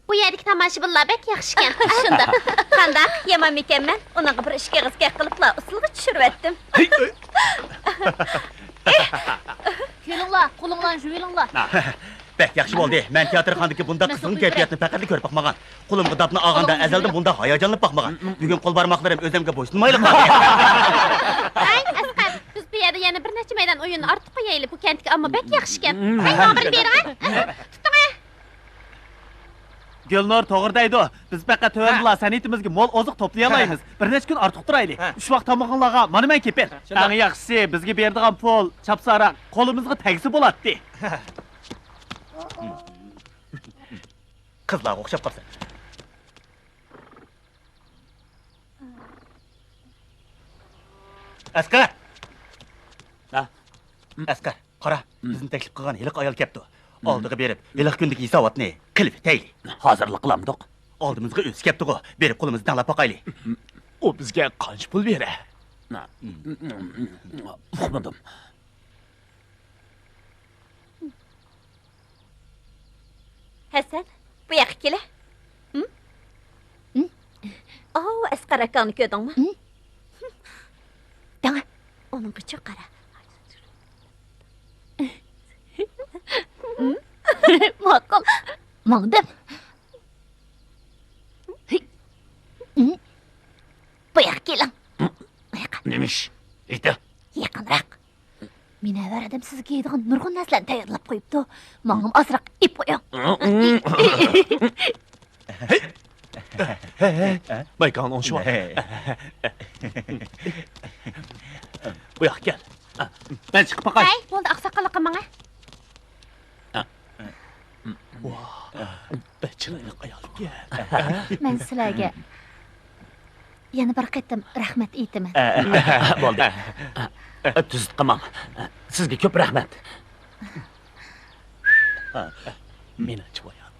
Bu yerdeki tomoshabinlar bek yaxshi ekan. Shunda. Qandaq, yaman ekanman. Unaqa bir ishga qizgak qiliblar, usulga tushiribdim. Kelinglar, qo'linglarni yuvilinglar. Bek yaxshi bo'ldi. Men teatrxonadagi bunda qizning kayfiyatini faqatli ko'rib boqmagan. Qo'limga dapni olganda azaldan bunda hayajonlanib boqmagan. Bugun qo'l barmoqlarim o'zimga bo'ysunmayli qoldi. Ay, Asqar, biz bu yerda yana bir necha maydon o'yinni ortib qo'yaylik. Bu kentga ammo bek yaxshi ekan. Ay, nomerini bering. Tuting. Gülnur to'g'ri deydi. Biz faqat to'yinlar saniyatimizga mo'l oziq to'play olamiz. Bir necha kun ortiq turaylik. Uch vaqt tomog'inlarga mana men kepil. Eng yaxshisi bizga beradigan pul chapsara qo'limizga tegsa bo'ladi. Qizlarga o'xshab qolsa. Asqar. Asqar, qara, bizni taklif qilgan yiliq ayol kelibdi. Oldiga berib, yiliq kundagi hisobotni qilib tayli. Hozirlik qilamdiq. Oldimizga o'zi kelibdi-ku, berib qo'limizni tanlab boqaylik. O bizga qancha pul beradi? Uqmadim. Hasan, bu yoqqa kela. Oh, Asqar akani ko'rdingmi? Dana, onun qichi qara. Ma'qul. Mangdim. Bu yoqqa keling. Nemish? Ayta. Yaqinroq. Men avaradim sizga yeydigan nurg'un narsalarni tayyorlab qo'yibdi. Mangim ozroq ip qo'ying. Baykan on şu an. Bu yoqqa kel. Ben chiqib boqay. Ay, bo'ldi, oqsoqolliqqa manga. Chiroyli ayol kel. Men sizlarga yana bir qatam rahmat aytaman. Bo'ldi. Tuzit qilmang. Sizga ko'p rahmat. Men chivoyam.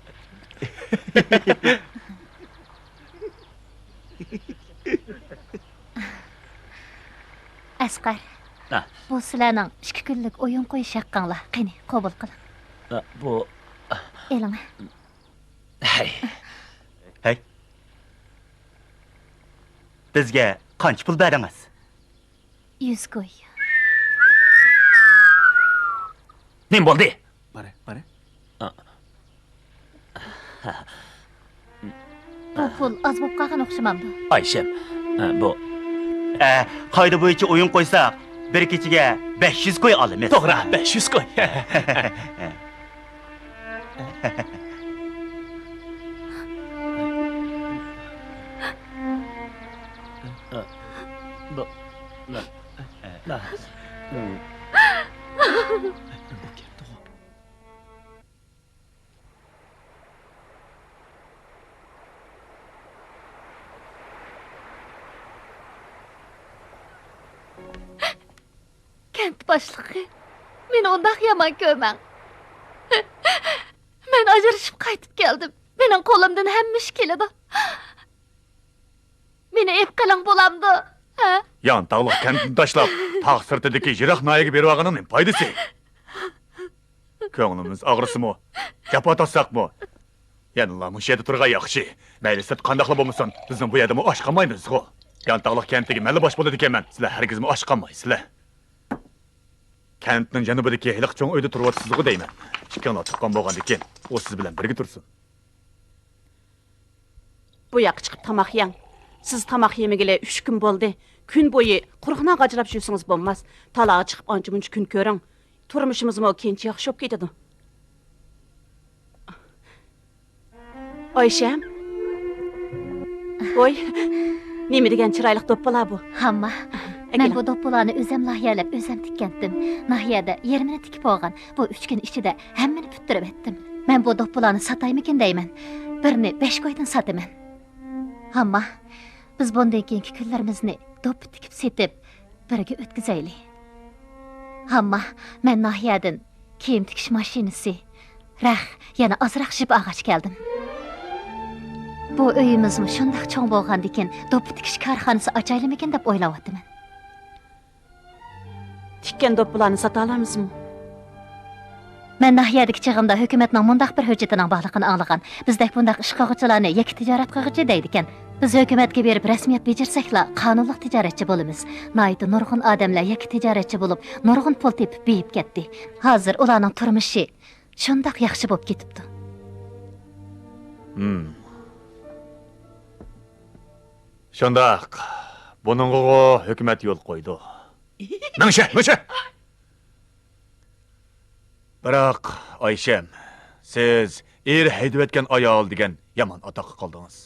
Asqar. Bu sizlarning 2 kunlik o'yin qo'yish haqqinglar. Qani, qabul qiling. Bu Eling. hey. Hey. Bizga qancha pul berdingiz? 100 qo'y. Nim bo'ldi? Mana. Bu pul az bo'lib qolgan o'xshamamdi. Ayşem. Bu Qoida bo'yicha o'yin qo'ysak, bir kechiga 500 qo'y olamiz. to'g'ri, 500 qo'y. Bu la. Kent boshlig'i. Meni undaq yomon ko'rmang. Men ajrashib qaytib keldim. Mening qo'limdan hamma ish keladi. Meni ep qiling bo'lamdi. Ha? Yan tağlıq kentini taşlap, tağ sırtıdaki jirak nayiga berip ağanın paydası. Köңlümüz ağrısı mı? Japa tassak mı? Yanıla bu şeyde turğa yaxşı. Meylisat qandaqlı bolmasan, bizim bu yerdimi aşqamaymiz go. Yan tağlıq kentdeki məlli baş boladı ekenmen, sizler herkesimi aşqamaysizlar. Kentnin janubidagi hiliq cho'ng uyda turyotsizligu deyman. Ikkala tuqqan bo'lgan ekan, o siz bilan birga tursin. Bu yoqqa chiqib tomoq yeng. Siz tomoq yemagili 3 kun bo'ldi. Kun bo'yi quruqnoq ajrab yursangiz bo'lmas. Talaga chiqib ancha-muncha kun ko'ring. Turmushimizmi kenchi yaxshi bo'lib ketadi. Oysham. Voy. Nima degan chiroyli do'ppolar bu? Hamma. Men bu do'ppolarni o'zim loyiyalab, o'zim tikkandim. Nahiyada yerimni tikib olgan. Bu 3 kun ichida hammani puttirib etdim. Men bu do'ppolarni sataymikin deyman. Birini 5 qo'ydan sotaman. Hamma, biz bundan keyingi kunlarimizni do'ppi tikib setib, birga o'tkazaylik. Hamma, men nahiyadan kiyim tikish mashinasi, yana ozroq jip og'ach keldim. Bu uyimizmi shundoq cho'ng bo'lgandikin, do'ppi tikish korxonasi ochaylikmikin deb o'ylayapman. Tikkan do'ppolarni sota olamizmi? Men nahiyadagi chig'imda hukumatning mundaq bir hujjatining borligini anglagan. Bizdek bundaq ish qilg'uvchilarni yakka tijorat qilg'uchi deydi ekan. Biz hukumatga berib rasmiyat bejirsakla qonunliq tijoratchi bo'lamiz. Noyda nurg'un odamlar yakka tijoratchi bo'lib, nurg'un pul tepib beyib ketdi. Hozir ularning turmushi shundaq yaxshi bo'lib ketibdi. Shundaq. Buningga hukumat yo'l qo'ydi. Mingshi. Biroq, Oyshem, siz er haydab o'tgan ayol degan yomon atoqqa qoldingiz.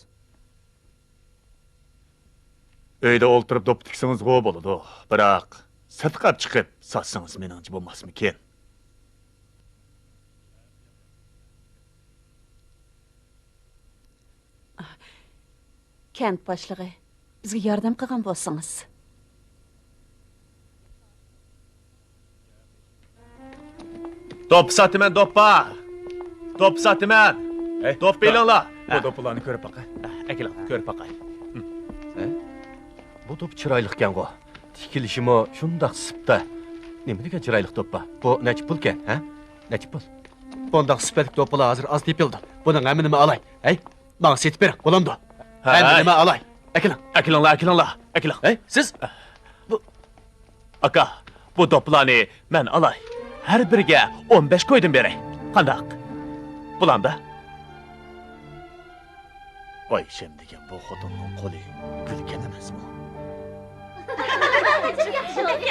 Uyda o'ltirib dop tiksangiz bo'ladi. Biroq, sirtqab chiqib satsangiz meningcha bo'lmasmikin? Kent boshlig'i, bizga yordam qilgan bo'lsangiz. Top satımen toppa. Top satımen. Top belirla. Bu toplarni ko'rib baqa. Ekilan, ko'rib baqay. Bu top chiroyliqkan go. Tikilishimi shundaq sipda. Nima degan chiroyliq toppa? Bu necha pulkan, ha? Necha pul? Bundaq sifatli toplar hozir az tepildi. Buning hamini alay. Ey, bana setib bering, bo'lamdi. Hamini alay. Ekilanlar. Ey, siz bu aka, bu toplarni men alay. Her biriga 15 koydum beray. Qandaq? Bulanda. Oyshem degan bu xotinning qo'li kulgan emasmi?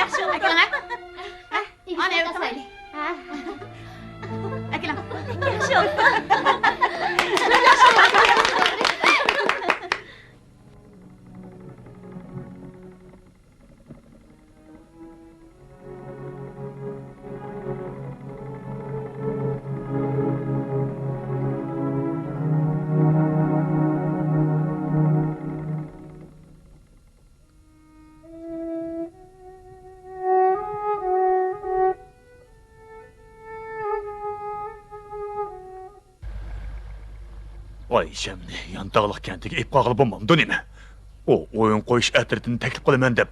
Yaxshi bo'ldi. Ana o'tasayli. Yaxshi bo'ldi. Oyshamni yantaqliq kentiga ip qog'ilib bo'lmamdi nima? O o'yin qo'yish atritini taklif qilaman deb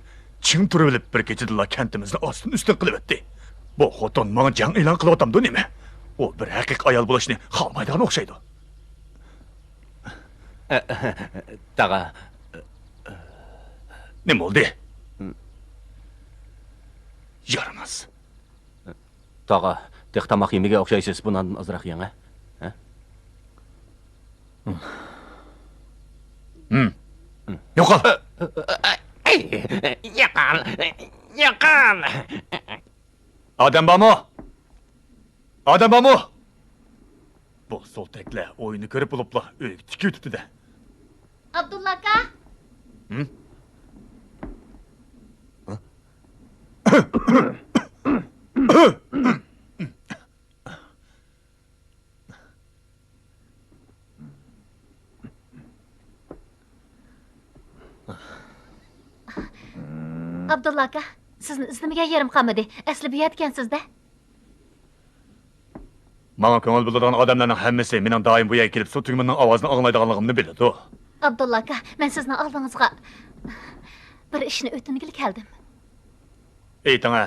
ching turib olib bir kechada kentimizni ostin ustin qilib o'tdi. Bu xotin menga jang e'lon qilyapti nima? O bir haqiqiy ayol bo'lishni xohlamaydigan o'xshaydi. Daga. Nima bo'ldi? Yaramas. Daga, tek tamaq yemiga o'xshaysiz bundan azroq yana. Yo'qol. Yaqal. Odam bormi? Bu soltaklar o'yinni ko'rib bo'liblar, uyga tikib tutdi-da. Abdulla aka. Abdulla aka, sizni izlamagan yerim qolmadi. Asli bu yerkansiz-da. Menga ko'ngil bildirgan odamlarning hammasi mening doim bu yerga kelib suv tugmanning ovozini anglaydiganligimni biladi. Abdulla aka, men sizni oldingizga bir ishni o'tingil keldim. Ayting-a.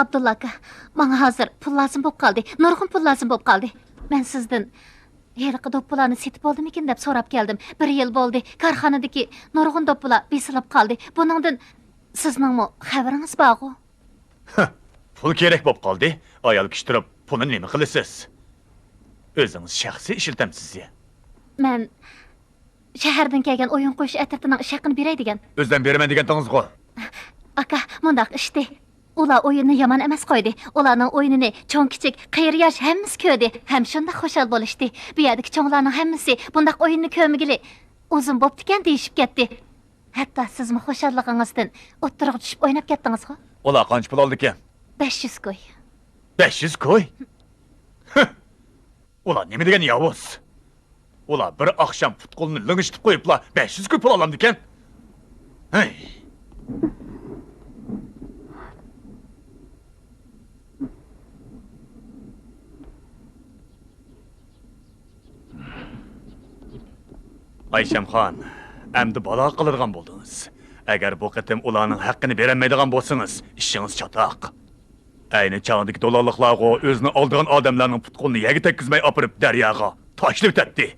Abdulla aka, menga hozir pul lozim bo'lib qoldi. Nurg'un pul lozim bo'lib qoldi. Men sizdan Heriqi do'ppilarni setib oldimikin deb so'rab keldim. 1 yil bo'ldi. Korxonadagi nurg'un do'ppilar besilib qoldi. Buningdan sizningmi xabaringiz bormi? Pul kerak bo'lib qoldi. Ayol kishi turib, pulni nima qilasiz? O'zingiz shaxsiy ishiltamsiz-ya. Men shahardan kelgan o'yin qo'yish atritining ishaqini beray degan. O'zdan beraman degandingiz-ku. Aka, mundaq ishdi. Ular o'yinni yomon emas qo'ydi. Ularning o'yinini cho'ng-kichik, qiyir-yosh hammasi ko'rdi. Ham shunda xushal bo'lishdi. Bu yerdagi cho'nglarning hammasi bundaq o'yinni ko'rmagili o'zim bo'pti-kan deyishib ketdi. Hatto sizmi xushalligingizdan o'ttirib tushib o'ynab ketdingiz-ku? Ular qancha pul oldi ekan? 500 ko'y. 500 ko'y? Ular nima degan yovuz? Ular bir oqshom futbolni ling'ishitib qo'yiblar, 500 ko'y pul olamdi ekan. Hey. Ayshamxon, endi balo qiladigan bo'ldingiz. Agar bu qatim ularning haqqini berolmaydigan bo'lsangiz, ishingiz chatoq. Ayni çağındaki dolallıqlarga özünü aldığın adamlarning putqulni yegi tekkizmay apırıp daryoga tashlab o'tadi.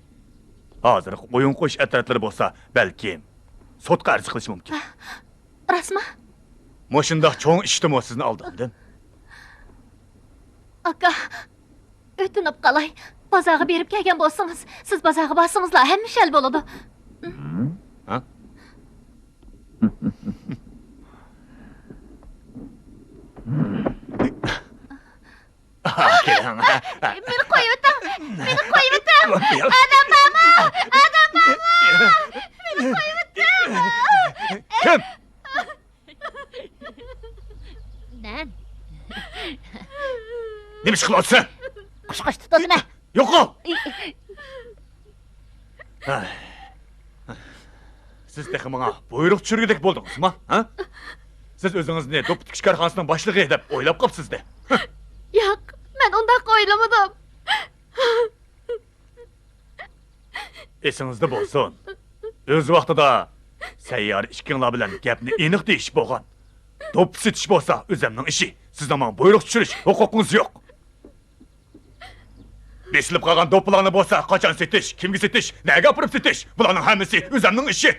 Hozir o'yin qo'sh atratlari bo'lsa, balkim sotqa arz qilish mumkin. Rostmi? Moshundaq cho'ng ishdimi sizni aldandim. Aka, o'tinib qalay. Bozorga berib kelgan bo'lsangiz, siz bozorga borsangizlar hamma shal bo'ladi. Ha? Keling. Meni qo'yib o'ting. Meni qo'yib o'ting. Adam bormi? Adam bormi? Meni qo'yib o'ting. Kim? Nan. Nima ish qilyapsan? Qushqoch tutadimi? Yo'qol. Siz de menga buyruq tushirgudek bo'ldingizmi, ha? Siz o'zingizni do'p tikish korxonasining boshlig'i deb o'ylab qopsiz-da. Yo'q, men undaq o'ylamadim. Esingizda bo'lsin. O'z vaqtida sayyor ishkinglar bilan gapni aniq deyish bo'lgan. Do'p setish bo'lsa o'zimning ishi. Sizdan menga buyruq tushirish huquqingiz yo'q. Besilib qolgan do'plarni bo'lsa, qachon setish, kimga setish, nega olib setish, bularning hammasi o'zimning ishi.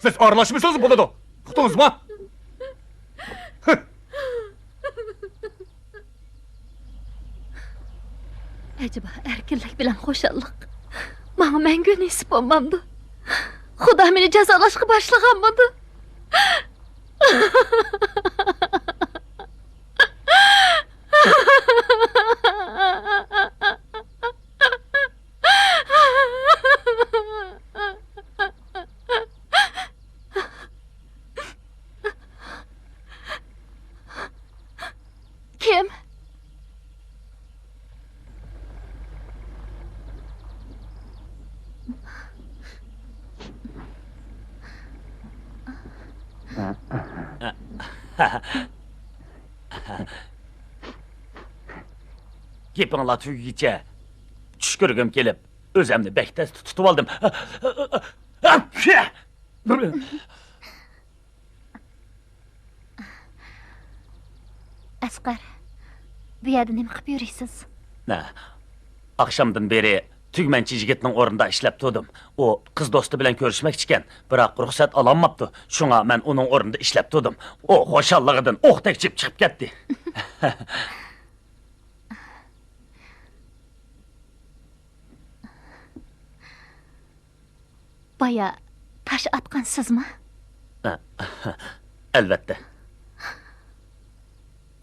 Siz aralashmasangiz bo'ladi. Uqdingizmi? Acaba erkinlik bilan xo'shallik. Menga mangu nasib bo'lmamdi. Xudo meni jazolashga boshlaganmidi. Kim? Gepinglar tugigicha tush ko'rgim kelib, o'zimni bektas tutib oldim. Asqar, bu yerda nima qilib yurisiz? Akşamdan beri tugmanchi yigitning o'rnida ishlab turdim. O qiz do'sti bilan ko'rishmoqchi ekan, biroq ruxsat ololmabdi. Shunga men uning o'rnida ishlab turdim. O xo'shalligidan o'qdek chiqib ketdi. Baya tash atgan sizmi? Albatta.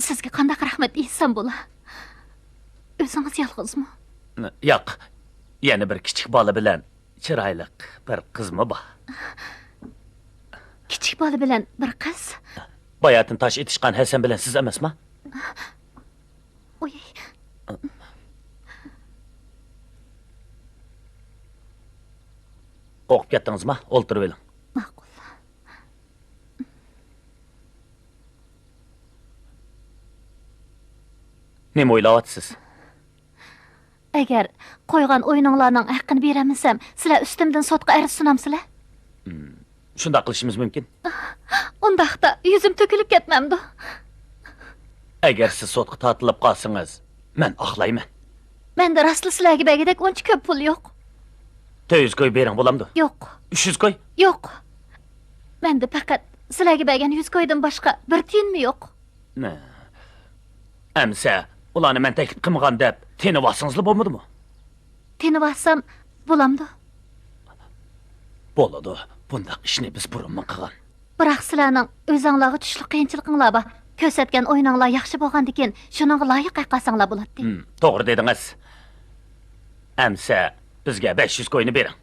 Sizga qanday rahmat desam bo'la? O'zingiz yolg'izmi? Yo'q. Yana bir kichik bola bilan chiroyli bir qizmi bor. Kichik bola bilan bir qiz? Bayatın taş etişkan Hasan bilen siz emasmi? Oy. O'qib ketdingizmi? O'ltirib oling. Ma'qul. Nima o'ylayapsiz? Agar qo'ygan o'yininglarning haqqini beramisam, sizlar ustimdan sotqa arz sunamsizlar? Shunday qilishimiz mumkin. Undaqda yuzim to'kilib ketmamdi. Agar siz sotqa tortilib qolsangiz, men oqlayman. Menda rostli sizlarga bagidek uncha ko'p pul yo'q. 400 koy bering bo'lamdi? Yo'q. 300 koy? Yo'q. Menda faqat sizlarga bergan 100 koydan boshqa bir tiyinmi yo'q. Amsa, ularni men taklif qilmagan deb tenib olsangizlar bo'lmadimi? Tenib olsam bo'lamdi. Bo'ladi. Bundaq ishni biz burunmi qilgan. Biroq sizlarning o'zingizlarga tushli qiyinchiliginglar bor. Ko'rsatgan o'yininglar yaxshi bo'lgandikin, shuningga loyiq qayqasanglar bo'ladi. To'g'ri dedingiz. Amsa, bizga 500 koyni bering.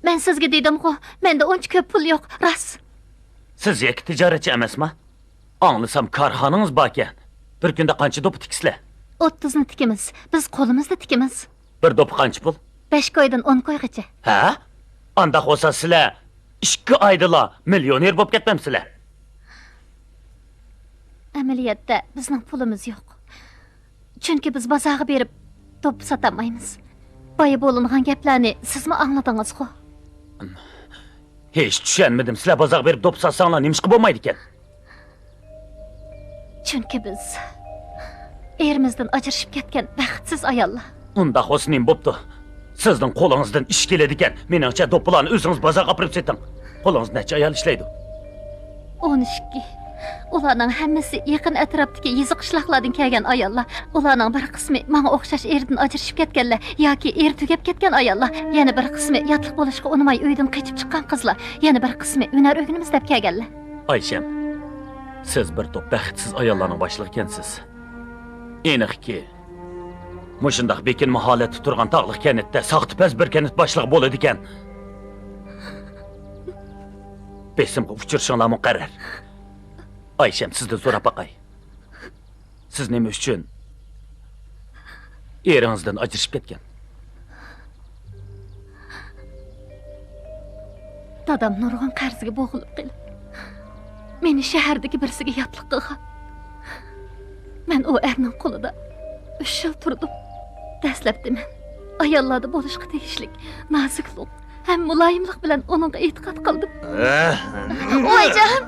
Men sizga dedim-ku, menda uncha ko'p pul yo'q, rost. Siz yakka tijoratchi emasmi? Anglasam korxonangiz bor ekan. Bir kunda qancha do'p tikisizlar? 30 ni tikimiz. Biz qo'limizda tikimiz. Bir do'p qancha pul? 5 koydan 10 koygacha. Ha? Anda olsa sizlar 2 oyda millioner bo'lib ketmamsizlar? Amaliyotda bizning pulimiz yo'q. Chunki biz bozorga berib to'p sotamaymiz. Boya bo'lingan gaplarni sizmi angladingiz-ku? Hech tushunmadim. Sizlar bozorga berib to'p sotsanglar nima ish bo'lmaydi ekan? Chunki biz erimizden ajrashib ketgan baxtsiz ayollar. Unda hosnim bo'pti. Sizning qo'lingizdan ish keladigan, meningcha do'ppilarni o'zingiz bozorga olib keting. Qo'lingiz necha ayol ishlaydi? 12. Ularning hammasi yaqin atrofdagi yizi qishloqlardan kelgan ayollar. Ularning bir qismi menga o'xshash erdan ajrashib ketganlar yoki er tugab ketgan ayollar. Yana bir qismi yotliq bo'lishga unamay uydan qochib chiqqan qizlar. Yana bir qismi hunar o'rganimiz deb kelganlar. Aysham, siz bir to'p baxtsiz ayollarning boshlig'i ekansiz. Aniqki, mushundaq bekin holatda turgan tog'liq kanatda soxtipaz bir kanat boshlig'i bo'ladi ekan. Besimga uchirishinglar muqarrar. Aysham, sizdan so'rab baqay. Siz nima uchun eringizdan ajrashib ketgan? Dadam nurg'un qarziga bo'g'ilib qolib, meni shahardagi birsiga yotliq qilgan. Men o erning qo'lida 3 yil turdim. Dastlabda men ayollarda bo'lishga tegishlik noziklik ham muloyimlik bilan uningga e'tiqod qildim. Oyijon!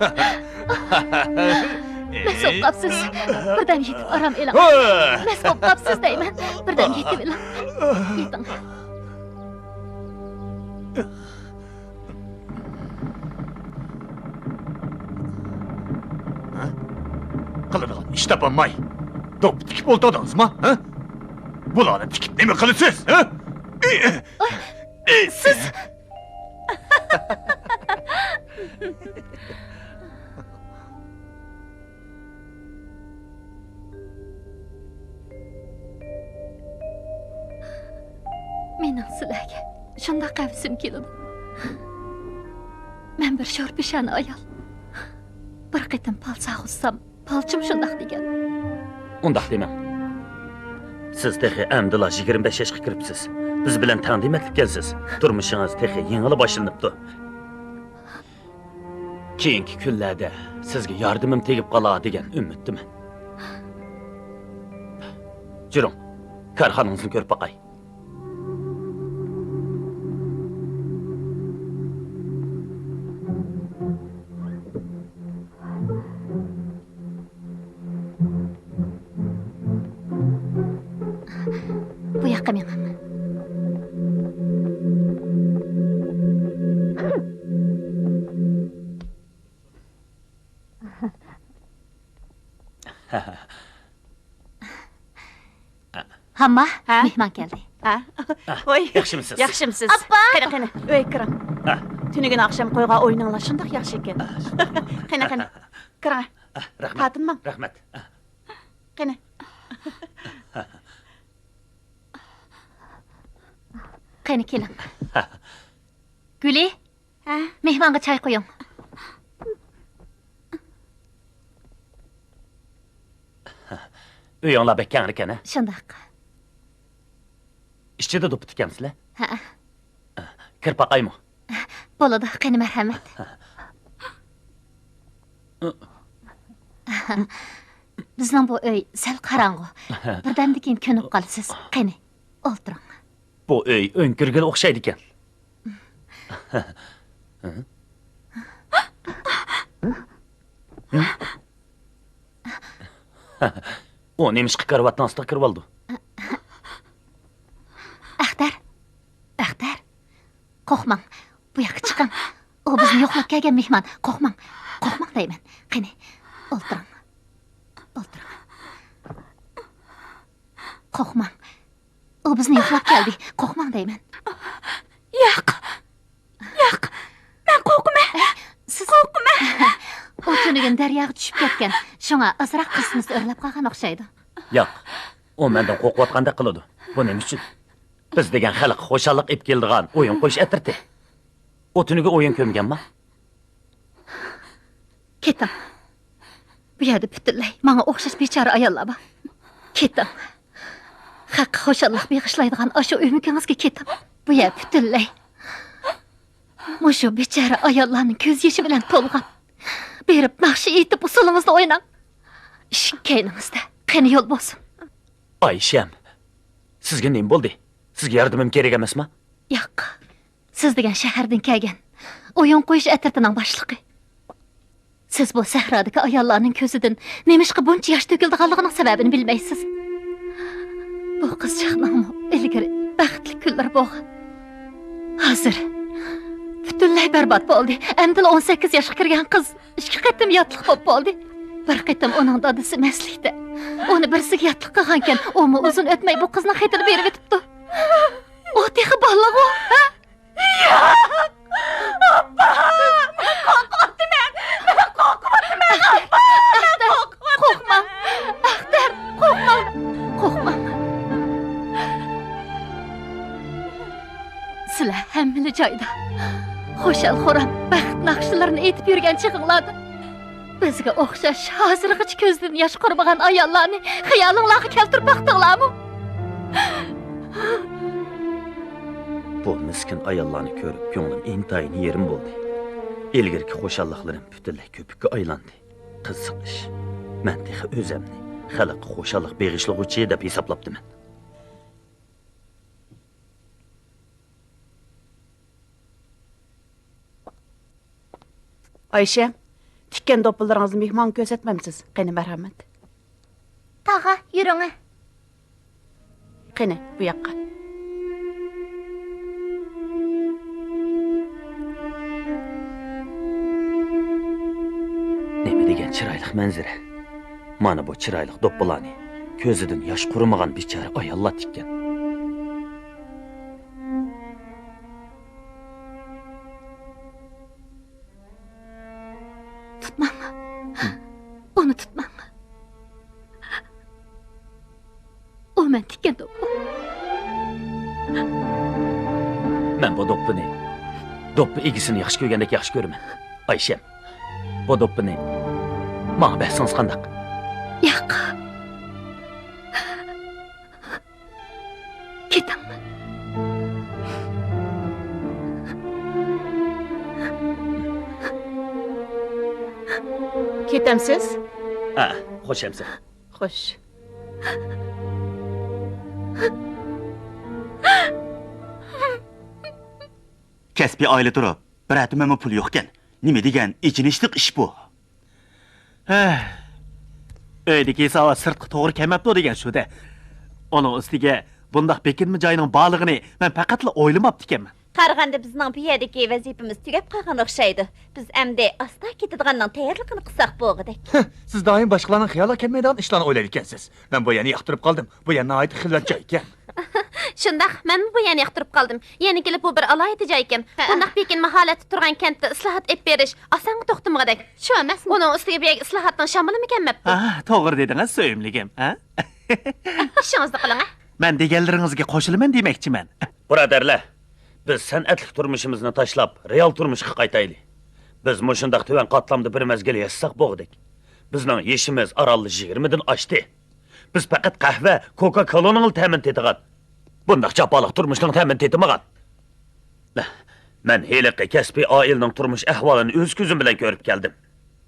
Mas o'qapsiz. Birdan yetib aram e'lon. Mas o'qapsiz deyman. Birdan yetib e'lon. Yeting. Qiladigan ish topolmay do'p tikib o'ltirdingizmi? Bularni tikib nima qilasiz? Siz mening sizlarga shunday qavsim keladi. Men bir sho'rpeshani ayol. Bir qitim palsa xussam, palchim shundaq degan. Undaq demang. Siz texi amdila 25 yoshga kiribsiz. Biz bilan taqdimatlikkansiz. Turmushingiz texi yengil boshlanibdi. Keyingi kunlarda sizga yordamim tegib qoladi degan umiddaman. Juring, korxonangizni ko'rib baqay. Bu yoqqa men. Hamma, Ha? mehmon keldi. Ha? Oy. Yaxshimisiz? Yaxshimisiz. Qani, uy kiring. Ha. Tunigun akşam qo'yga o'ynanglar shundoq yaxshi ekan. Qani. Kiring. Rahmat. Fatima. Rahmat. Qani. Qani keling. Guli, Ha? mehmonga choy qo'ying. Uyinglar bekkan ekan, ha? Shundoq. Ichida do'p tikansizlar? Ha, Kirib baqaymi? bo'ladi, qani marhamat. Bizning bu uy sal qorong'u. Birdan keyin ko'nib qolasiz. Qani, o'ltiring. Bu uy o'nkirga o'xshaydi ekan. O nemishqa karvatdan ostiga kirib oldi. Axtar. Qo'rqmang. Bu yoqqa chiqing. O bizni yo'qlab kelgan mehmon. Qo'rqmang. Qo'rqmang deyman. Qani, o'ltiring. Qo'rqmang. O bizni yo'qlab keldi. Qo'rqmang deyman. Yo'q. Men qo'rqmayman. Siz qo'rqmang. O tunigun daryoga tushib ketgan. Shunga azroq qizimizni o'rlab qolgan o'xshaydi. Yo'q. O mendan qo'rqayotgandek qiladi. Bu nima uchun? Biz degan xalq xo'shalliq ib keldigan o'yin qo'yish atirdi. O tuniga o'yin ko'mganmi? Ketim. Bu yerda butunlay menga o'xshash bechora ayollar bor. Ketim. Haq xo'shalliq beg'ishlaydigan o'sha umikingizga ketim. Bu yer butunlay mushu bechora ayollarning ko'z yoshi bilan to'lgan. Berib naqshi aytib usulimizni o'ynang. Ish keyningizda. Qani yo'l bo'lsin. Aysham, sizga nima bo'ldi? Sizga yordamim kerak emasmi? Yo'q. Siz degan shahardan kelgan o'yin qo'yish atirtining boshlig'i. Siz bu sahrodagi ayollarning ko'zidan nemishqa buncha yosh to'kildiganligining sababini bilmaysiz. bu qizchaqning ilgari baxtli kunlar bo'lgan. Hozir butunlay barbod bo'ldi. Endi 18 yoshga kirgan qiz 2 qatim yotliq bo'lib bo'ldi. Bir qatim uning dadasi maslikda. Uni birsiga yotliq qilgan ekan, u uzun o'tmay bu qizni xetini berib o'tibdi. O texi balliq o. Qo'rqma. Sizlar hammani joyda. Xo'shal-xo'ram baxt naqshlarini aytib yurgan chig'inglarda bizga o'xshash hozirgacha ko'zdan yosh qurmagan ayollarni xayolinglarga keltirib baqdinglarmi? Bu miskin ayollarni ko'rib ko'nglim intayin yerim bo'ldi. Ilgirki xo'shalliqlarim butunlay ko'pikka aylandi. Qiziq ish. Men texi o'zimni xalqqa xo'shalliq beg'ishlag'uchi deb hisoblabdiman. Ayşe, tikkan do'ppilaringizni mehmon ko'rsatmamsiz? Qani marhamat. Tag'a, yuring. Qani, bu yoqqa. Nima degan chiroyli manzara. Mana bu chiroyli do'ppilarni ko'zidan yosh qurimagan bechora ayollar tikkan. Tutmamma. Onu tutmamma. O men tikkan do'ppi. Men bu do'ppi egisini yaxshi ko'rgandek yaxshi ko'raman. Ayshem, bu do'ppini menga bersangiz qandaq? Yo'q. Ketaman. Ketamsiz? Ha, xo'shamsan. Xo'sh. Kasbiy oila turib, bir atimama pul yo'q ekan. Nima degan ichinishliq ish bu? Öydeki sava sırtqı to'g'ri kelmabdi degan shu-da. Onun ustiga bundaq bekinma joyning borlig'ini men faqatla o'ylamabdi ekanman. Qaraganda bizning bu yerdagi vazifamiz tugab qolgan o'xshaydi. Biz endi asta ketadiganning tayyorligini qilsak bo'lg'idek. Siz doim boshqalarning xayoliga kelmaydigan ishlarni o'ylar ekansiz. Men bu yerni yoqtirib qoldim. Bu yer nihoyat xilvat joy ekan. Shundaq, men bu yana yoqtirib qoldim. Yana kelib bu bir alayda joy ekan. Bundaq bekinma holatda turgan kentda islohot ep berish oson to'xtamag'idek. Shu emasmi? Uning ustiga bu islohotning shamili kelmabdi. To'g'ri dedingiz, so'yimligim, ha? Ishingizni qiling, ha? Men deganlaringizga qo'shilaman demoqchiman. Birodarlar, biz san'atlik turmushimizni tashlab, real turmushga qaytaylik. Biz mushundaq tuvan qatlamda bir mezgil yassak bo'ldik. Bizning yeshimiz aralli 20 dan oshdi. Biz faqat qahva, Coca-Cola'ning ta'min tetigan. Bundaq japaliq turmushning ta'min tetimagan. Men heliqi kasbiy oilaning turmush ahvolini o'z ko'zim bilan ko'rib keldim.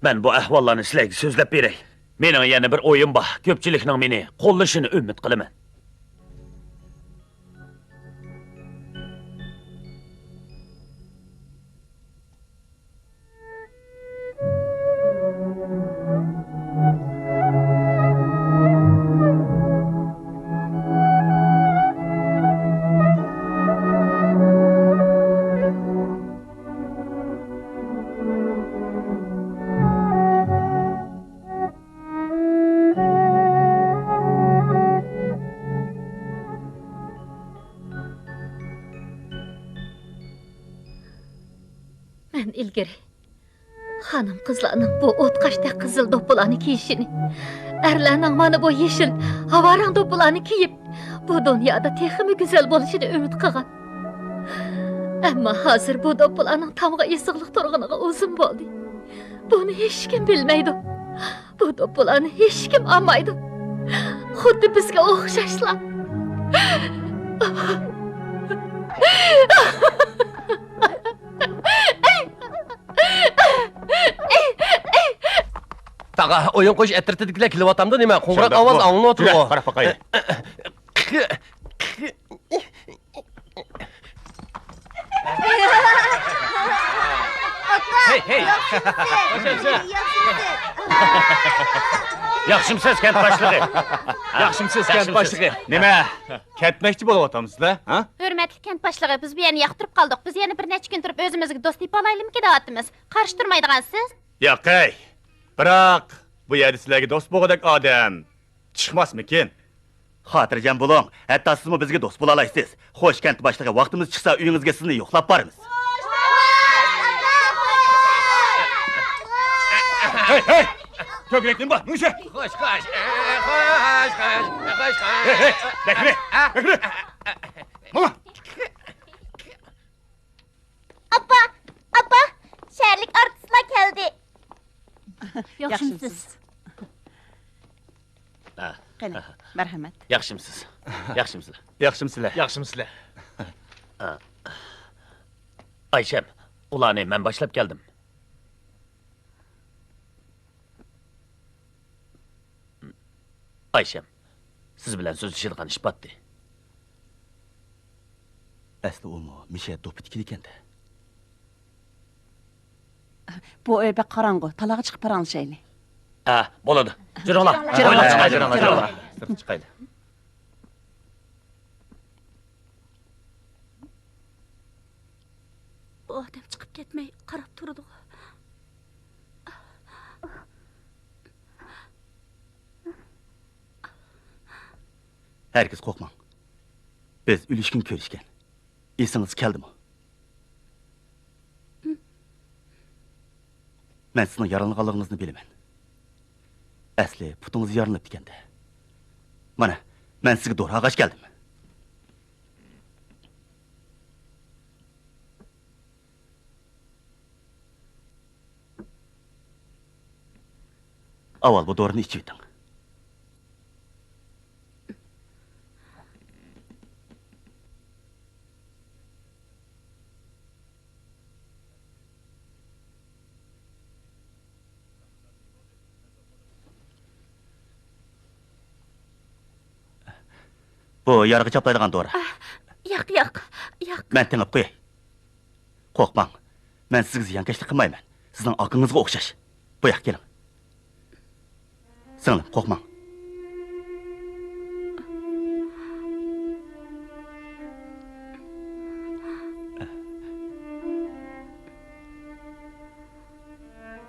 Men bu ahvollarni sizlarga so'zlab beray. Mening yana bir o'yim bor. Ko'pchilikning meni qo'llashini umid qilaman. Men ilgari xonim qizlarning bu o'tqashdek qizil do'ppilarni kiyishini, erlarning mana bu yeshil havorang do'ppilarni kiyib, bu dunyoda texmi go'zal bo'lishini umid qilgan. Ammo hozir bu do'ppilarning tamg'a esiqliq turg'iniga o'zim bo'ldi. Buni hech kim bilmaydi. Bu do'ppilarni hech kim olmaydi. Xuddi bizga o'xshashlar. Tağa, oyun qo'yish atritidikilar kelyapti nima? Qo'ng'iroq ovoz anglanib Yura, o'tirib. qarab boqaylik. Hey, hey. Yaxshimsiz kent boshlig'i. Yaxshimsiz kent boshlig'i. Nima? Ketmoqchi bo'lyapsizlar, ha? Hurmatli kent boshlig'i, biz bu yerni yoqtirib qoldik. Biz yana bir necha kun turib o'zimizga do'st deb olaylikmi deyapmiz. Qarshi turmaydigansiz? Yo'qay. Biroq bu yerda sizlarga do'st bo'lg'dak odam chiqmasmikin? Xotirjam bo'ling. Hatto sizmi bizga do'st bo'la olaysiz. Xo'sh, kent boshlig'i, vaqtimiz chiqsa uyingizga sizni yo'qlab boramiz. Hey! Ko'krekning bor, muncha. Xo'sh, xo'sh. Xo'sh. Hey! Bekle! Bekle! Mama! Appa, şehirlik artistlar geldi. Yaxshimisiz? Ha, Qani, marhamat. yaxshimsiz. Yaxshimsizlar. Yaxshimsizlar. Yaxshimsizlar. Ayşem, ularni men boshlab keldim. Ayşem, siz bilan so'zlashadigan ish botdi. Asli u misha do'pitki ekanda. Bu uy bek qarang'u. Talaga chiqib paranglashayli. Ha, bo'ladi. Jiringlar. Jiringlar. Jiringlar. Sirtga chiqayli. Bu odam chiqib ketmay qarab turdi. Herkes korkmang. Biz ülüşkün körüşken. Esiniz keldimi? Men sizin yaralanganlığınızı bilemen. Asli putunuz yarılıp dikende. Mana, men sizge doğru ağaç geldim. Aval bu doğrunu içi bitin. Bu yargı çaplaydigan doğru. Yo'q. Men tengib qo'yay. Qo'rqmang. Men sizga ziyonkashlik qilmayman. Sizning aqlingizga o'xshash. Bu yoqqa keling. Singlim, qo'rqmang.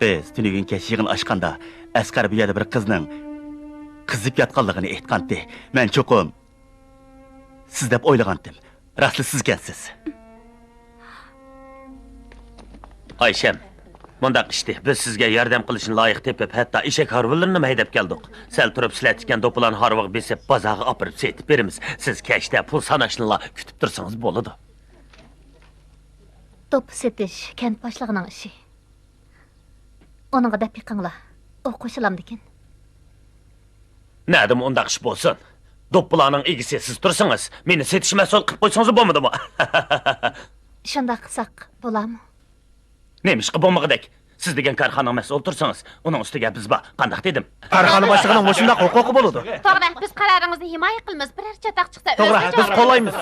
Biz tünügün keç yığın açqanda Asqar bu yerda bir qizning qizib yotganligini aytgandi. Men cho'qim siz deb o'ylagandim. Rastli sizkensiz. Ayşem, bundaq ishdi. Biz sizga yordam qilishni loyiq tepib, hatto eshak harvularini haydab keldik. Sal turib ishlatgan do'plan harvig besib, bozorga opirib setib beramiz. Siz kechda pul sanashni kutib tursangiz bo'ladi. Do'p setish kent boshlig'ining ishi. Onunğa dep yiqinglar. O qo'shilamdikin. Nadim undaq ish bo'lsin. Do'pplaning egisi siz tursangiz, meni setish mas'ul qilib qo'ysangiz bo'lmadimi? Shunday qilsak bo'ladimi? Nima ish qilib bo'lmag'idek? Siz degan korxona mas'ul tursangiz, uning ustiga biz bor. Qandaq dedim? Korxona boshlig'ining mushunda huquqi bo'ladi. To'g'ri, biz qaroringizni himoya qilamiz. Biror chataq chiqsa To'g'ri, biz qo'llaymiz.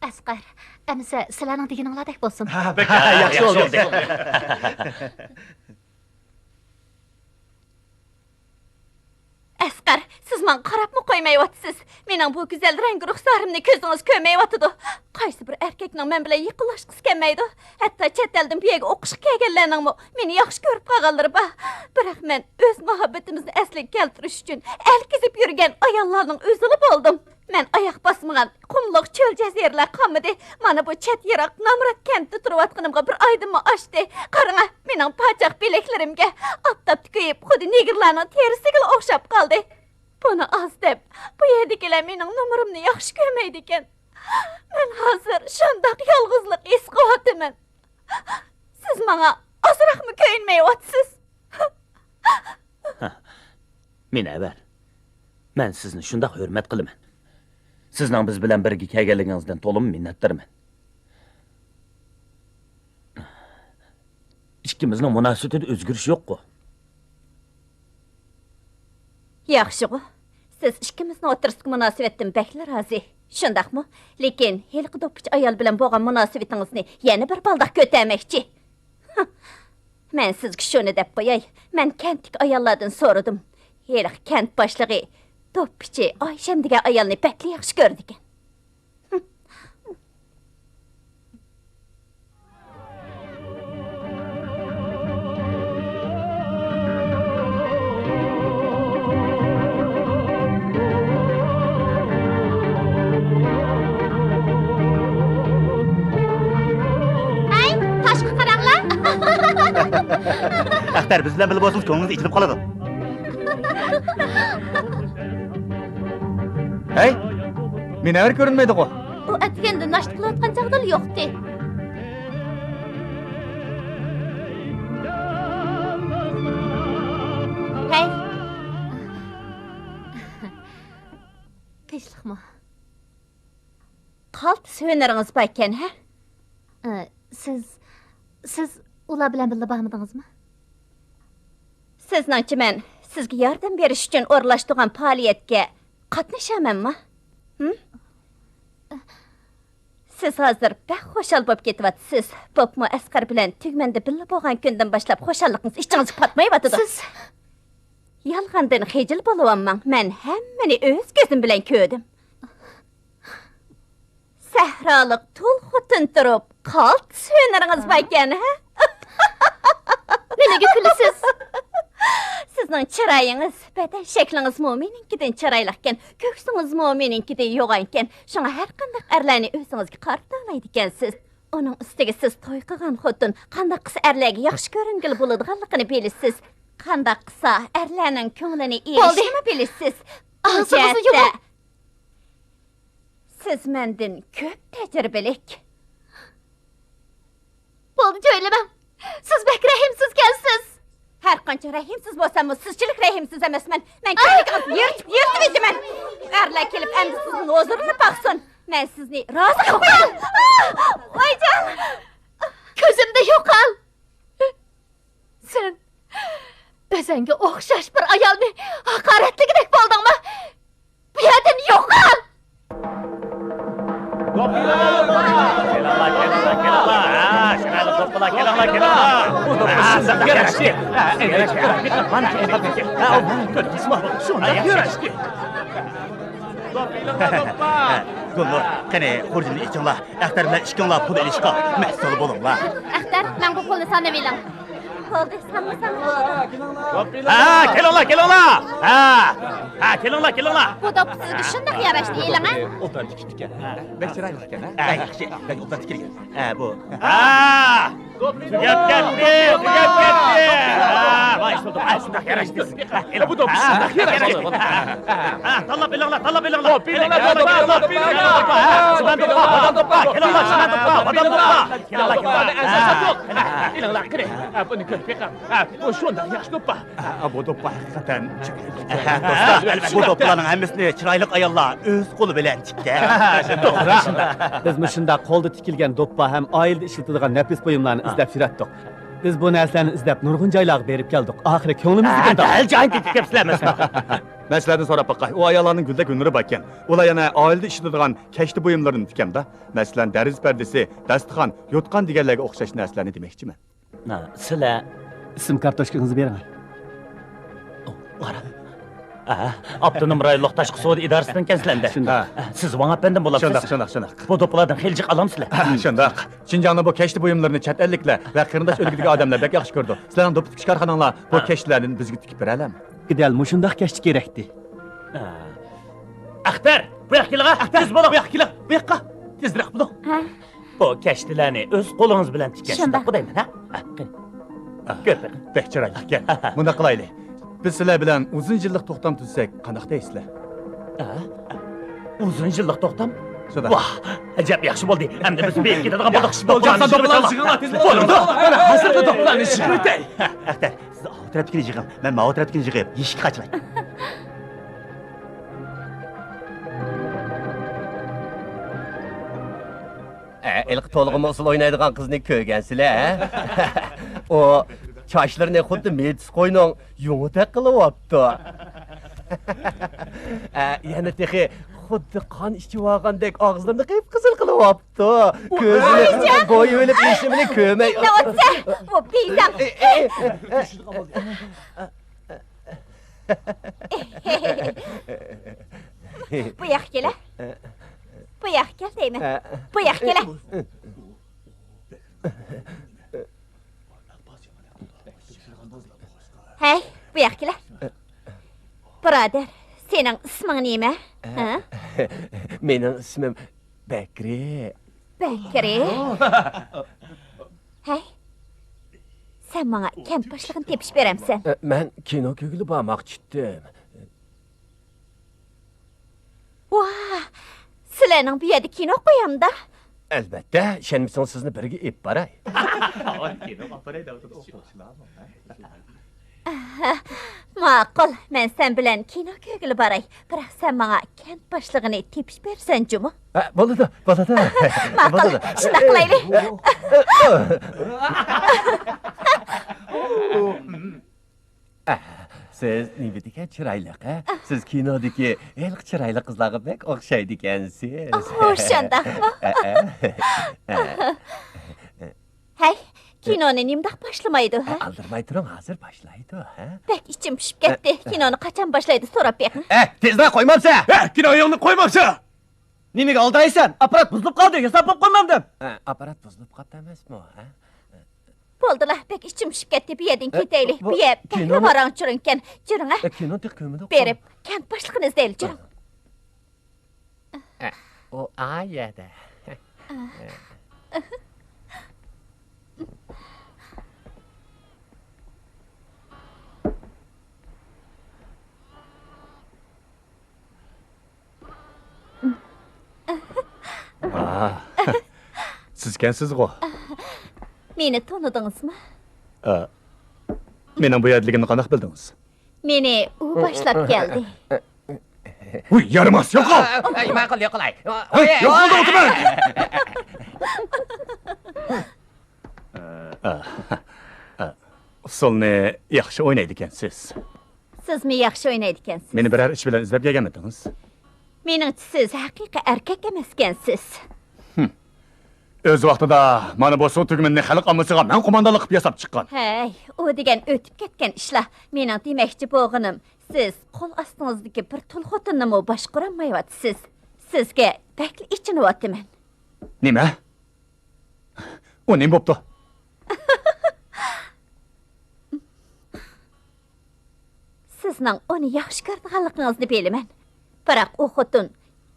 Asqar, amsa sizlarning deganinglardek bo'lsin. Yaxshi oldu. Asqar, siz men qarabmı qo'ymayapsiz? Mening bu go'zal rang ruxsarimni ko'zingiz ko'rmayapti. Qaysi bir erkakning men bilan yaqinlashqisi kelmaydi. Hatto chet eldan bu yerga o'qishga kelganlarning meni yaxshi ko'rib qolganlari bor. Biroq men o'z muhabbatimizni asliga keltirish uchun elkizib yurgan ayollarning o'zini bo'ldim. Men oyoq bosmagan qumliq cho'l jaziralar qolmadi. Mana bu chet yiroq Namrat kentda turayotganimga bir oydinmi oshdi. Qarang, mening pochoq bileklarimga oftobda kuyib, xuddi negerlarning terisiga o'xshab qoldi. Buni oz deb, bu yerdagilar mening nomerimni yaxshi ko'rmaydi ekan. Men hozir shundoq yolg'izlik his qilyapman. Siz menga ozroqmi ko'yinmayapsiz? Meni avar. Men sizni shundoq hurmat qilaman. Sizning biz bilan birga kelganligingizdan to'liq minnatdorman. Ikkimizning munosabatida o'zgarish yo'q-ku. Yaxshi-ku. Siz ikkimizning o'tirishga munosabatdan baklar rozi. Shundaqmi? Lekin heliqi do'ppichi ayol bilan bo'lgan munosabatingizni yana bir baldoq ko'tarmoqchi. Men sizga şunu dep qo'yay. Men kentlik ayollardan so'radim. Heliq kent boshlig'i Do'ppichi Oyshan degan ayolni bakli yaxshi ko'rdi ekan. Hey, tashqi qaranglar. Axtar biz bilan bilib olsangiz ko'nglingiz ichilib qoladi. Hey, meni agar ko'rinmaydi-ku. U atganda nasht qilayotgan chog'da yo'qdi. Hey, tinchlikmi? Qalt söyneringiz bor ekan, ha? Siz ular bilan birga bormadingizmi? Sizningcha men sizga yordam berish uchun o'rlashtirgan faoliyatga qatnashamanmi? Siz hozir bak xo'shal bo'lib ketyapsiz. Bo'pmi Asqar bilan tugmanda birga bo'lgan kundan boshlab xo'shalligingiz ichingizga patmayotdi. Siz Yalg'andan xijil bo'lyapman. Men hammani o'z ko'zim bilan ko'rdim. Sahrolik tul xotin turib, qalt söyneringiz bor ekan, ha? Nega kulasiz? Sizning chiroyingiz, badan shaklingiz mo'mininkidan chiroyli ekan, ko'ksingiz mo'mininkidan yo'g'on ekan. Shunga har qanday erlarni o'zingizga qarata olmaydi ekansiz. Uning ustiga siz to'y qilgan xotin qanday qilsa erlarga yaxshi ko'ringil bo'ladiganligini bilasiz. Qanday qilsa erlarning ko'nglini erishishni bilasiz. Og'zingizni yumib. Siz mendan ko'p tajribalik. Bo'ldi, jo'ylamam. Siz bek rahimsiz kelsiz. Har qancha rahimsiz bo'lsam, sizchilik rahimsiz emasman. Men kimligingizni yirtib etaman. Erlar kelib endi sizning o'zirini baqsin. Men sizni rozi qilib qo'yaman. Voyjon! Ko'zimda yo'qol. Sen o'zingga o'xshash bir ayolni haqoratligidek bo'ldingmi? Bu yerdan yo'qol. Gulnur, qani xurjinni ichinglar. Axtar bilan ishkinglar pul ilishqa mas'ul bo'linglar. Axtar, men bu pulni sanaveyling. Bo'ldi, sanmasam. Kelinglar. Kelinglar. Bu dop sizga shunday yarashdi, eling-a? O'tan tikdik ekan. Bek chiroyli ekan, ha? Yaxshi. Bek o'tan tikilgan. Bu. Tugab ketdi. Voy, shunday yarashdi. Bu dop shunday yarashdi. Tanlab elinglar. Bu do'ppa haqiqatan do'stlar, bu do'ppalarning hammasini chiroyli ayollar o'z qo'li bilan tikdi. Biz mushunda qo'lda tikilgan do'ppa ham oilada ishlatiladigan nafis buyumlarni izlab yuratdik. Biz bu narsalarni izlab nurg'un joylarga berib keldik. Oxiri ko'nglimizga dal joyni tikibsizlarmiz. Men sizlardan so'rab boqay. U ayollarning gulda kunlari bor ekan. Ular yana oilada ishlatadigan kashti buyumlarini tikanda. Masalan, dariz pardasi, dasturxon, yotqan deganlarga o'xshash narsalarni demoqchiman. Sizlar Ism kartoshkangizni bering. Abdunum rayonluq tashqi savdo idorasidan kelsizlar. Shunda. Siz Van apandan bo'lasiz. Shundoq. Bu do'plardan xiljiq olamsizlar. Shundoq. Shinjongda bu kashti buyumlarini chet elliklar va qarindosh o'ligidagi odamlar bek yaxshi ko'rdi. Sizlarning do'p tikish korxonanglar bu kashtilarni bizga tikib beralami? Gidal mushundaq kashti kerakdi. Axtar, bu yoqqa kelinglar. Tez bo'ling. Bu yoqqa. Tezroq bo'ling. Bu kashtilarni o'z qo'lingiz bilan tikkan. Shundoq. Qudayman, ha? Ko'p. Bek chiroyli. Gel. Bunda qilaylik. Biz sizlar bilan uzun yillik to'xtam tuzsak, qanday deysizlar? Uzun yillik to'xtam? Shundoq. Vah, ajab yaxshi bo'ldi. Endi biz berib ketadigan bo'ldik. Bo'lgan do'plarni yig'inglar tez bo'ling. Mana hozirda do'plarni yig'ib o'tay. Axtar, siz o'tiribdikini yig'ing. Men o'tiribdikini yig'ib, eshikka ochilay. Ilk to'lg'imi usul o'ynaydigan qizni ko'rgansizlar, ha? O chochlarini xuddi metis qo'yning yungidek qilyapti. Yana texi xuddi qon ichib olgandek og'izlarini qip-qizil qilib olibdi. Ko'zini bo'yi o'lib yeshimini ko'may. Ne otsa? Bu bizam. Bu yak gele. Bu yak gel değil mi? Bu yak gele. Hey, bu yak gele. Birader, senin ismin neyme? Ha? Mening ismim Bekri. Bekri. Hey. Sen bana kent başlığını tepiş veremsen. Men kino kögülü bağmak etdim. Vah! Sizlerinin bir yerde kino koyam da. Elbette, şenmişsin sizni birge ip baray. Maqul, men sen bilen kino kögülü baray. Bırak sen bana kent başlığını tepiş versen cumu. Boladı. Maqul, şunda kılaylı. Siz nimetike çıraylık, ha? Siz kinodaki ilk çıraylı kızlarga bek okşaydı ekansiz. Hoşçanda. Hey, kinonun imdak başlamaydı ha? Aldırmay durun, hazır başlaydı, ha? Bek içim pişip gitti. Kinonu kaçan başlaydı sorap bakın. Tezden koymamsa! Kino yolunu koymamsa! Nimege aldaysan? Aparat buzulup kaldı, hesaplap koymamdım. Aparat bozulup kaptı emas mı, ha? Boldular, bek içim pişip gitti. Bir yedin keteyli. bu Bir ye, kinonun- bekle varan çürünken. Çürün ha? Kino tek kömüdü Berip, kent başlığını izleyelim çürün. O ayede. Sizkensiz go. Meni tanıdınız mı? Mening bu yerligimni qanaq bildingiz? Meni u başlap geldi. Uy, yaramas, yo'qol! Ma'qul, yo'qolay. Yo'qoldi o'timan! Usulni yaxshi o'ynaydi ekansiz. Siz mi yaxshi oynaydı ekansiz? Meni biror ish bilan izlab kelganmidingiz? Meningchi siz haqiqiy erkak emaskansiz. O'z vaqtida mana bu suv tugminni xalq ommasiga men qo'mondonlik qilib yasab chiqqan. Hey, o degan o'tib ketgan ishlar. Mening demoqchi bo'lganim, siz qo'l ostingizdagi bir tul xotinni mo boshqarammayapsiz. Sizga bakli ichinyaptiman. Nima? U nima bo'pti? Sizning uni yaxshi ko'rganligingizni bilaman. Biroq u xotin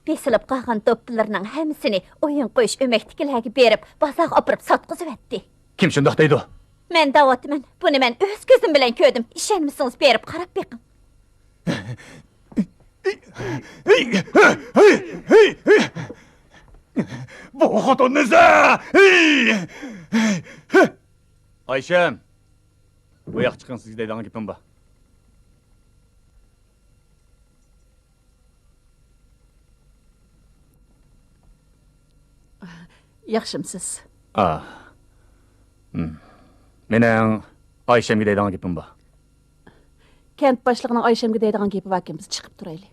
besilib qolgan do'ppilarning hammasini o'yin qo'yish o'maktikilarga berib, bozorga olib sotqizib etdi. Kim shundoq deydi? Men da'vatman. Buni men o'z ko'zim bilan ko'rdim. Ishonmasangiz berib qarab beqing. Bu xotinniza! Ayşem. Bu yoq chiqing, sizga deydigan gapim bor. Yaxshimsiz. Mening Ayşemga deydigan gapim bor. Kent başlığının Ayşemge deydigan gepi vakin biz çıkıp duraylı.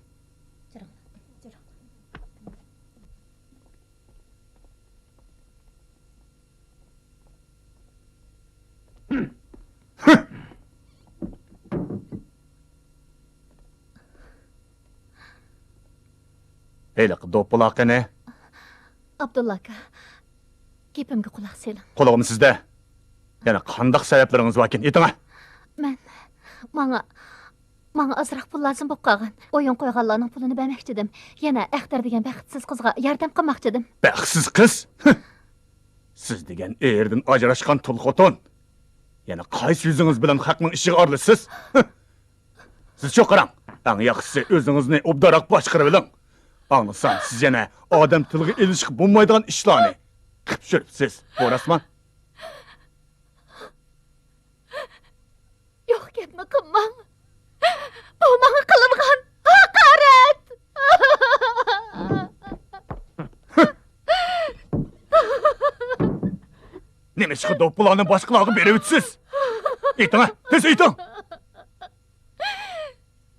Heyliq do'ppilaq ne? Abdulla aka, gapimga quloq seling. Qulog'im sizda. Yana qandaq sabablaringiz vakin eting. Manga azroq pul lozim bo'lib qolgan. O'yin qo'yganlarning pulini bermoqchi edim. Yana Axtar degan baxtsiz qizga yordam qilmoqchi edim. Baxtsiz qiz. Siz degan erdan ajrashgan tul xotin. Yana qaysi yuzingiz bilan haqning ishiga aralashsiz? Siz çok qarang. Eng yaxshisi o'zingizni obdaroq boshqarib oling. Anlasam siz yana odam tiliga ilishib bo'lmaydigan ishlarni qilib yuribsiz. Borasman? Yo'q, gapni qilmang. Bu menga qilingan haqorat. Nima ish qilib bularni boshqalarga berib o'tsiz? Ayting, tez ayting.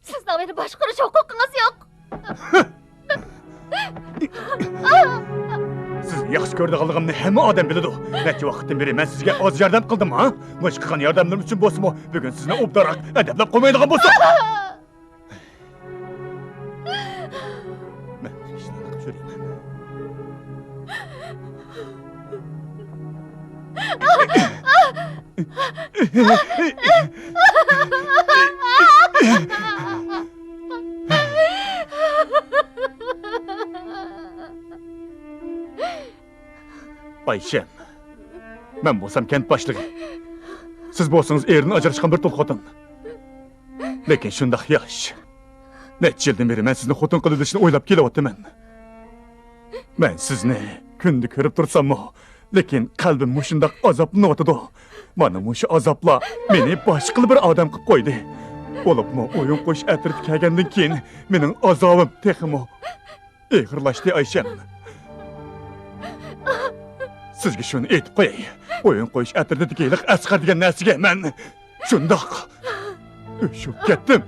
Sizning meni boshqarish huquqingiz yo'q. Sizni yaxshi ko'rdiganligimni hamma odam biladi. Necha vaqtdan beri men sizga oz yordam qildim, ha? Mush qilgan yordamlarim uchun bo'lsa-mu, bugun sizni obdaroq adablab qo'ymaydigan bo'lsa. Men ishni qilib so'rayman. Ayşem, ben bo'lsam kent boshlig'i. Siz bo'lsangiz erini ajrashgan bir to'l xotin. Lekin shundoq yaxshi. Necha yildan beri men sizni xotin qilishni o'ylab kelyapman. Men sizni kunda ko'rib tursam-mu, lekin qalbim shundoq azoblanyapti. Mana shu azoblar meni boshqa bir odam qilib qo'ydi. Bo'libmi, o'yin qo'sh atirib kelgandan keyin mening azobim texmo eg'irlashdi Ayşem. Sizga shuni aytib qo'yay. O'yin qo'yish atirdigilik asqar degan narsaga men shundoq o'shib ketdim.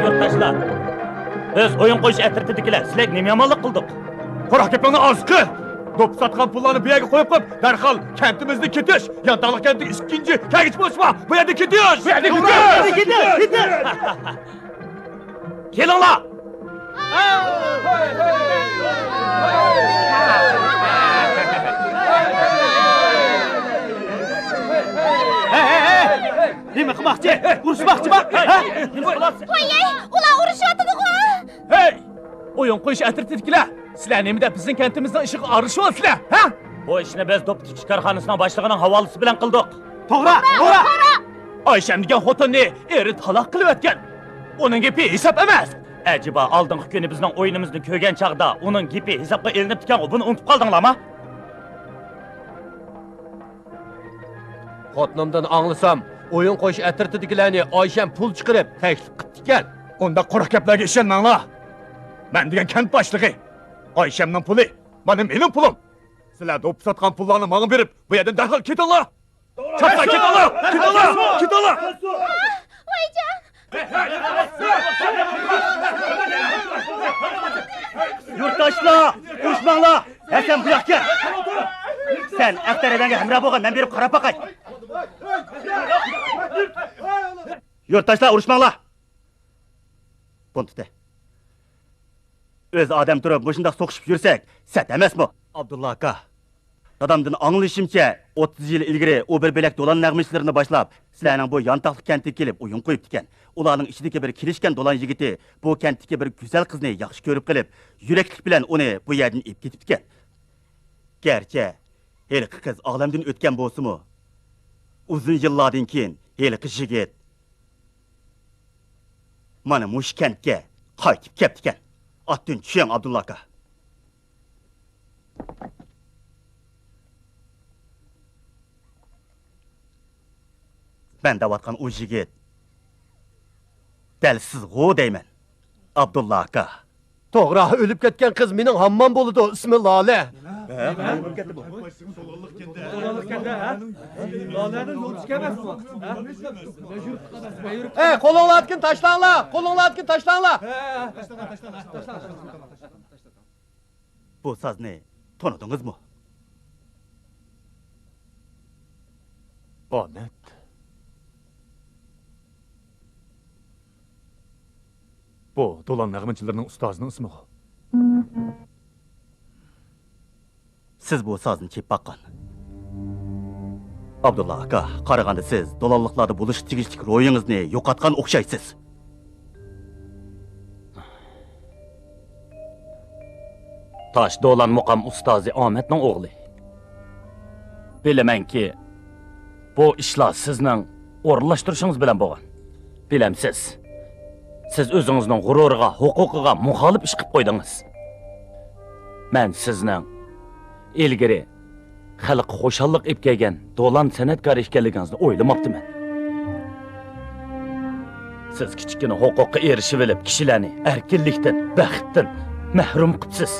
Yurttaşlar, biz o'yin qo'yish atirdigilar sizlarga nima yomonlik qildik? Quruq gapingni ozqi. Dop satgan pullarni bu yerga qo'yib qo'yib, darhol kentimizni ketish. Yantaqli kentning ikkinchi kagich bo'lsa, bu yerda ketish. Bu yerda ketish. Kelinglar. Nima qilmoqchi? Urushmoqchimi? Qo'yay, ular urushyapti-ku. Hey! O'yin qo'yish atirdigilar. Sizlar nimada bizning kentimizning ishiga aralashasizlar, ha? Bu ishni biz dop tikish korxonasining boshlig'ining havolasi bilan qildik. To'g'ri. Ayşem degan xotinni eri taloq qilib o'tgan. Uning gapi hisob emas. Ajiba oldingi kuni bizning o'yinimizni ko'rgan chaqda uning gapi hisobga elinib turgan, buni unutib qoldinglarmi? Xotinimdan anglasam, o'yin qo'yish atirdigilarni Ayşem pul chiqarib taklif qildi ekan. Unda quruq gaplarga ishonmanglar. Men degan kent boshlig'i. Ayşemning puli, mana mening pulim. Sizlar dop satgan pullarni menga berib, bu yerdan darhol ketinglar. Chapqa ketinglar. Ketinglar. Voyjon. Yurttaşlar, urushmanglar. Sen bu yoqqa. Sen aftaradanga hamroh bo'lgan, men berib qarab boqay. Yurttaşlar, urushmanglar. Buntuda. Öz odam turib, shundoq so'qishib yursak, sat emasmi? Abdulla aka. Dadamdan anglashimcha, 30 yil ilgari o bir belak dolan nag'mishlarini boshlab, sizlarning bu yantaqli kentga kelib o'yin qo'yibdi ekan. Ularning ichidagi bir kelishgan dolan yigiti bu kentdagi bir go'zal qizni yaxshi ko'rib qilib, yuraklik bilan uni bu yerdan ib ketib ekan. Gerçi heliqi qiz olamdan o'tgan bo'lsa-mu, uzun yillardan keyin heliqi yigit mana mush kentga qaytib kelibdi ekan. Atdın tushing Abdulla aka. Ben davatgan o yigit dal sizg'u deyman. Abdulla aka. To'g'ri, o'lib ketgan qiz mening hammom bo'ldi, ismi Lola. Qo'linglarni atkin tashlanglar. Qo'linglarni atkin tashlanglar. Bu so'zni tanidingizmi? Ahmet. Bu dolan nag'machilarning ustozining ismi. Siz bu so'zni chep baqqan. Abdulla aka, qaraganda siz dolanlıqlarda buluş tegishli ro'yingizni yo'qotgan o'xshaysiz. Tosh dolan muqam ustozi Ahmetning o'g'li. Bilamanki, bu ishlar sizning o'rinlashtirishingiz bilan bo'lgan. Bilamsiz. Siz o'zingizning g'ururiga, huquqiga muxolif ish qilib qo'ydingiz. Men sizning ilgari xalq xo'shallik ib kelgan dolan san'atkor ekanligingizni o'ylamabdiman. Siz kichkina huquqqa erishib olib, kishilarni erkinlikdan, baxtdan mahrum qilibsiz.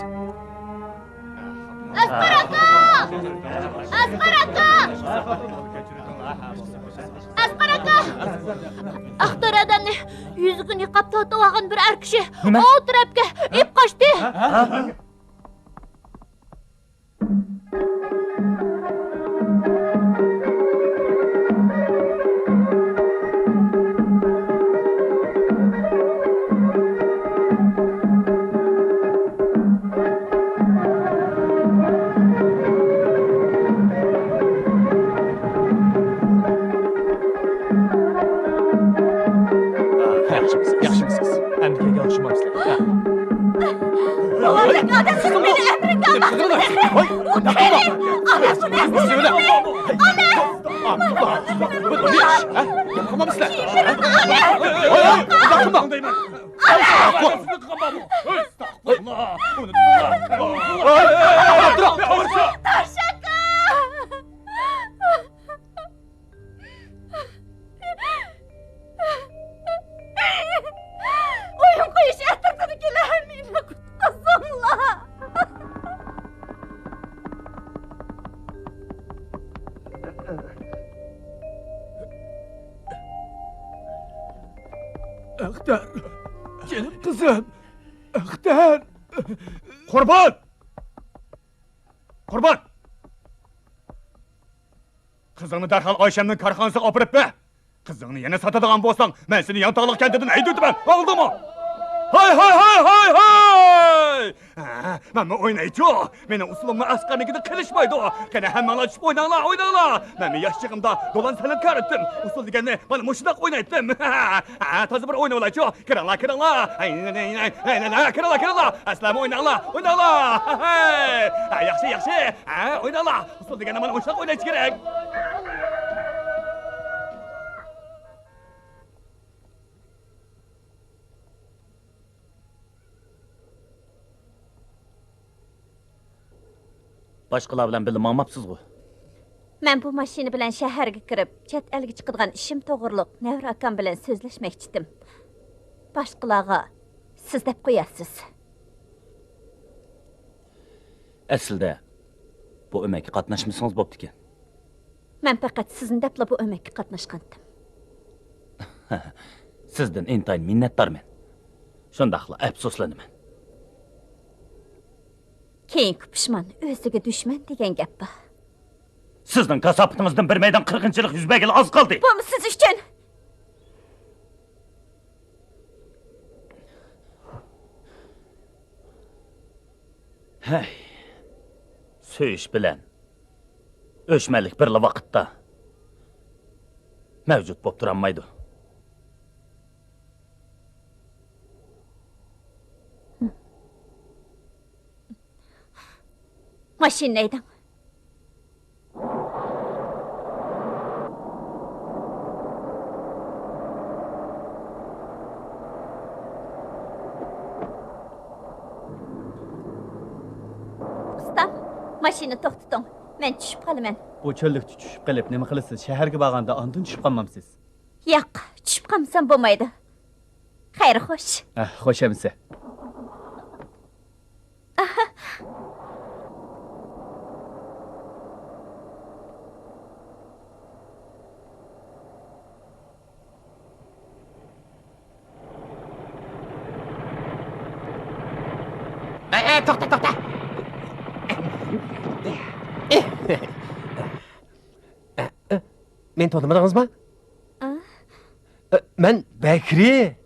Asqar aka! Axtar adamni yüzügini yıqab tatib olgan bir er kishi Nima? o tarafga ip qochdi. Yaxshimisiz? Amdikaga o'xshamayapsizlar. Olacak adam siz beni emrinde oyun koyuş ettirdin ki lahmine kutlasınlar. Ixtar. Canım kızım. Ixtar. Qurban! Qurban! Qizingni darhol Oyshamning korxonasiga olib borib, qizingni yana sotadigan bo'lsang, men seni Yantoqliq kantidan haydayman. Oldimi? Hay hay hay hay hay! Men o'ynaychi. Meni usulumni asqarnikida qilishmaydi. Qani hammalar tushib o'ynanglar. Men yoshligimda do'lan san'atkor edim. Usul deganni mana mushundoq o'ynaydim. Toza bir o'ynab olaychi. Kiranglar. Kiranglar. Aslan o'ynanglar. Yaxshi. O'ynanglar. Usul deganni mana mushundoq o'ynash kerak. Boshqalar bilan birga mangmapsiz-ku. Men bu mashina bilan shaharga kirib, chet elga chiqadigan ishim to'g'riliq Nevra akam bilan so'zlashmoqchi edim. Boshqalarga siz deb qo'yasiz. Aslida bu o'makka qatnashmasangiz bo'pti ekan. Men faqat sizni debla bu o'makka qatnashgandim. Sizdan intayin minnatdorman. Shundaqla afsuslanaman. Keyingi pishman o'ziga dushman degan gap bor. Sizning kasobatingizdan bir maydon qirg'inchilik yuz bergani oz qoldi. Bu siz uchun. Hey. Söyish bilan o'chmanlik bir vaqtda mavjud bo'lib turolmaydi. Mashina eding. Ustam, mashina to'xtating. Men tushib qolaman. Bu cho'llikda tushib qolib nima qilasiz? Shaharga borganda ondan tushib qolmamsiz. Yo'q, tushib qolsam bo'lmaydi. Xayr, xo'sh. Xo'shamsa. To'xta. Men tanımadınızmı? Men Bekri.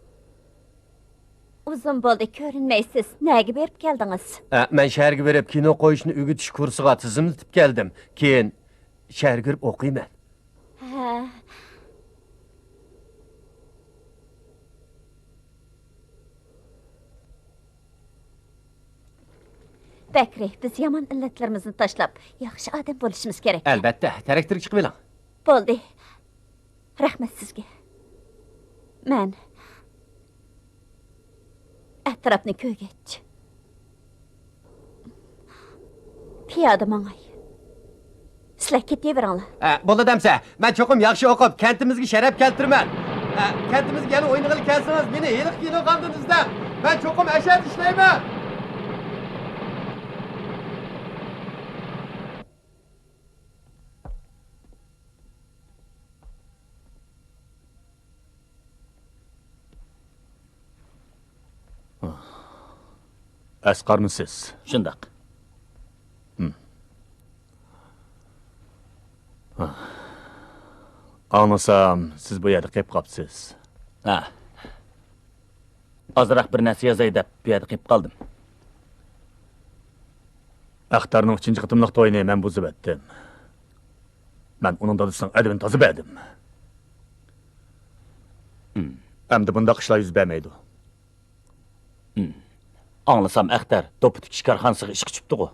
Uzun bo'ldi, ko'rinmaysiz. Nega berib keldingiz? Men shaharga berib kino qo'yishni o'g'itish kursiga tizimlatib keldim. Keyin shaharga kirib o'qiyman. Ha. Bekri, biz yomon illatlarimizni tashlab, yaxshi odam bo'lishimiz kerak. Albatta, traktorga chiqib eling. Bo'ldi. Rahmat sizga. Men atrofni ko'rgach, piyoda mangay. Sizlar ketaveringlar. Bo'ldi demsa, men cho'qim yaxshi o'qib, kantimizga sharaf keltirman. Kantimizga yana o'ynag'ili kelsangiz, meni heliq kino qandinizda. Men cho'qim ashat ishlayman. Asqarmisiz? Shundaq. Anlasam, siz bu yerda qolib qopsiz. Ha. Azroq bir narsa yozay deb bu yerda qolib qoldim. Axtarning 3-chi qitimliq to'yini men buzib etdim. Men uning dadisining adabini tozib edim. Endi bundaq ishlar yuz bermaydi. Anlasam Axtar do'pi tikish korxonasiga ishga tushibdi-ku.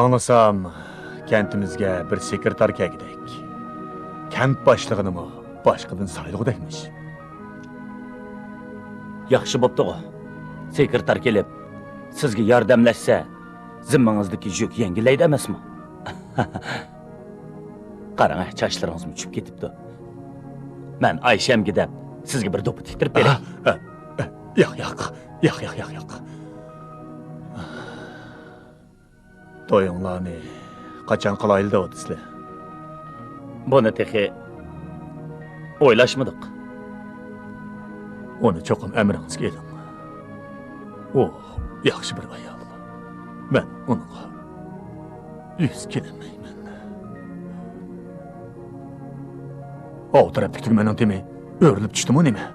Anlasam, kentimizga bir sekretar kelgidek. Kent boshlig'ini boshqadan saylag'udekmish. Yaxshi bo'pti-ku. Sekretar kelib, sizga yordamlashsa, zimmangizdagi yuk yengillaydi emasmi? Qarang, chachlaringiz tushib ketibdi. Men Ayshamga deb sizga bir do'pi tiktirib beray. Yo'q. To'yinglarni qachon qilayli deyapsizlar? Buni texi o'ylashmadik. Uni cho'qim amringizga eding. Yaxshi bir ayol. Men unga yuz kelmayman. O tarafdagi tugmaning temi o'rilib tushdimi nima?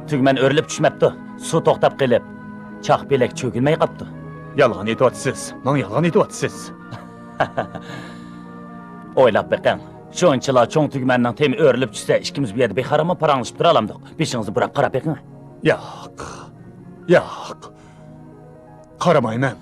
Tugman o'rilib tushmabdi. Suv to'xtab qilib, choq belak cho'kilmay qopti. Yolg'on aytyapsiz. Men yolg'on aytyapsiz. O'ylab beqing. Shunchalar cho'ng tugmanning temi o'rilib tushsa, ikkimiz bu yerda beharama paranglashib tura olamdik. Beshingizni burab qarab beqing. Yo'q. Qaramayman.